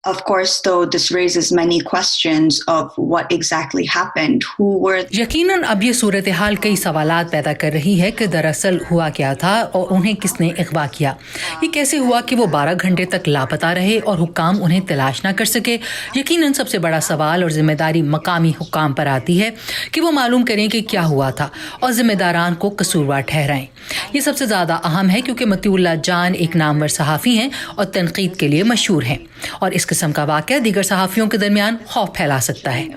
Of course, though, this raises many questions of what exactly happened, who were. यकीनन अब ये सूरत हाल कई सवालात पैदा कर रही है कि दरअसल हुआ क्या था और उन्हें किसने अगवा किया। ये कैसे हुआ कि वो 12 घंटे तक लापता रहे और हुक्काम उन्हें तलाश ना कर सके। यकीनन सबसे बड़ा सवाल और जिम्मेदारी मकामी हुक्काम पर आती है कि वो मालूम करें कि क्या हुआ था और जिम्मेदारान को कसूरवार ठहराएं। ये सबसे ज्यादा अहम है क्योंकि मतीउल्लाह जान एक नामवर सहाफ़ी हैं और तनकीद के लिए मशहूर हैं और इस किस्म का वाक़या दीगर सहाफ़ियों के दरमियान खौफ फैला सकता है।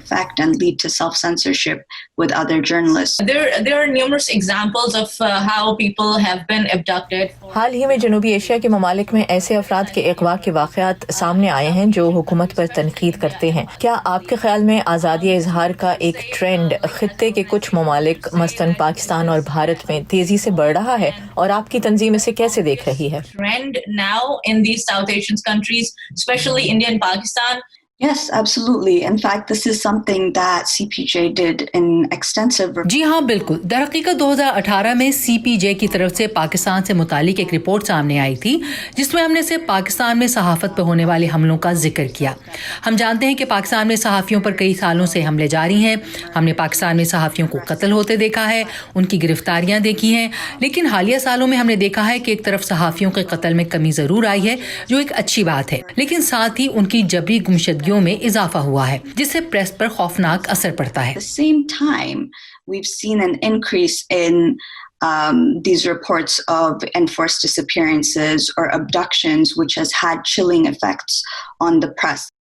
There are numerous examples of how people have been abducted. हाल ही में जनूबी एशिया के ममालिक में ऐसे अफराद के अगवा के वाक़यात सामने आए हैं जो हुकूमत पर तनकीद करते हैं। क्या आपके ख्याल में आज़ादी इजहार का एक ट्रेंड खित्ते के कुछ ममालिक मसलन पाकिस्तान और भारत में तेजी से बढ़ रहा है और आपकी तंजीम इसे कैसे देख रही है? Trend now in these South Asian countries, especially India and Pakistan. Yes, absolutely. In fact, this is something that CPJ did in extensive. जी हाँ, बिल्कुल। दरअकीकत 2018 में CPJ की तरफ से पाकिस्तान से मुतालिक एक रिपोर्ट सामने आई थी जिसमें हमने सिर्फ पाकिस्तान में सहाफ़त पर होने वाले हमलों का जिक्र किया। हम जानते हैं कि पाकिस्तान में सहाफ़ियों पर कई सालों से हमले जारी हैं। हमने पाकिस्तान में सहाफ़ियों को कत्ल होते देखा है, उनकी गिरफ्तारियां देखी हैं, लेकिन हालिया सालों में हमने देखा है कि एक तरफ सहाफ़ियों के कत्ल में कमी ज़रूर आई है जो एक अच्छी बात है, लेकिन साथ ही उनकी जबरी गुमशदगी में इजाफा हुआ है जिससे प्रेस पर खौफनाक असर पड़ता है। At the same time, we've seen an increase in these reports of enforced disappearances or abductions, which has had chilling effects on the press.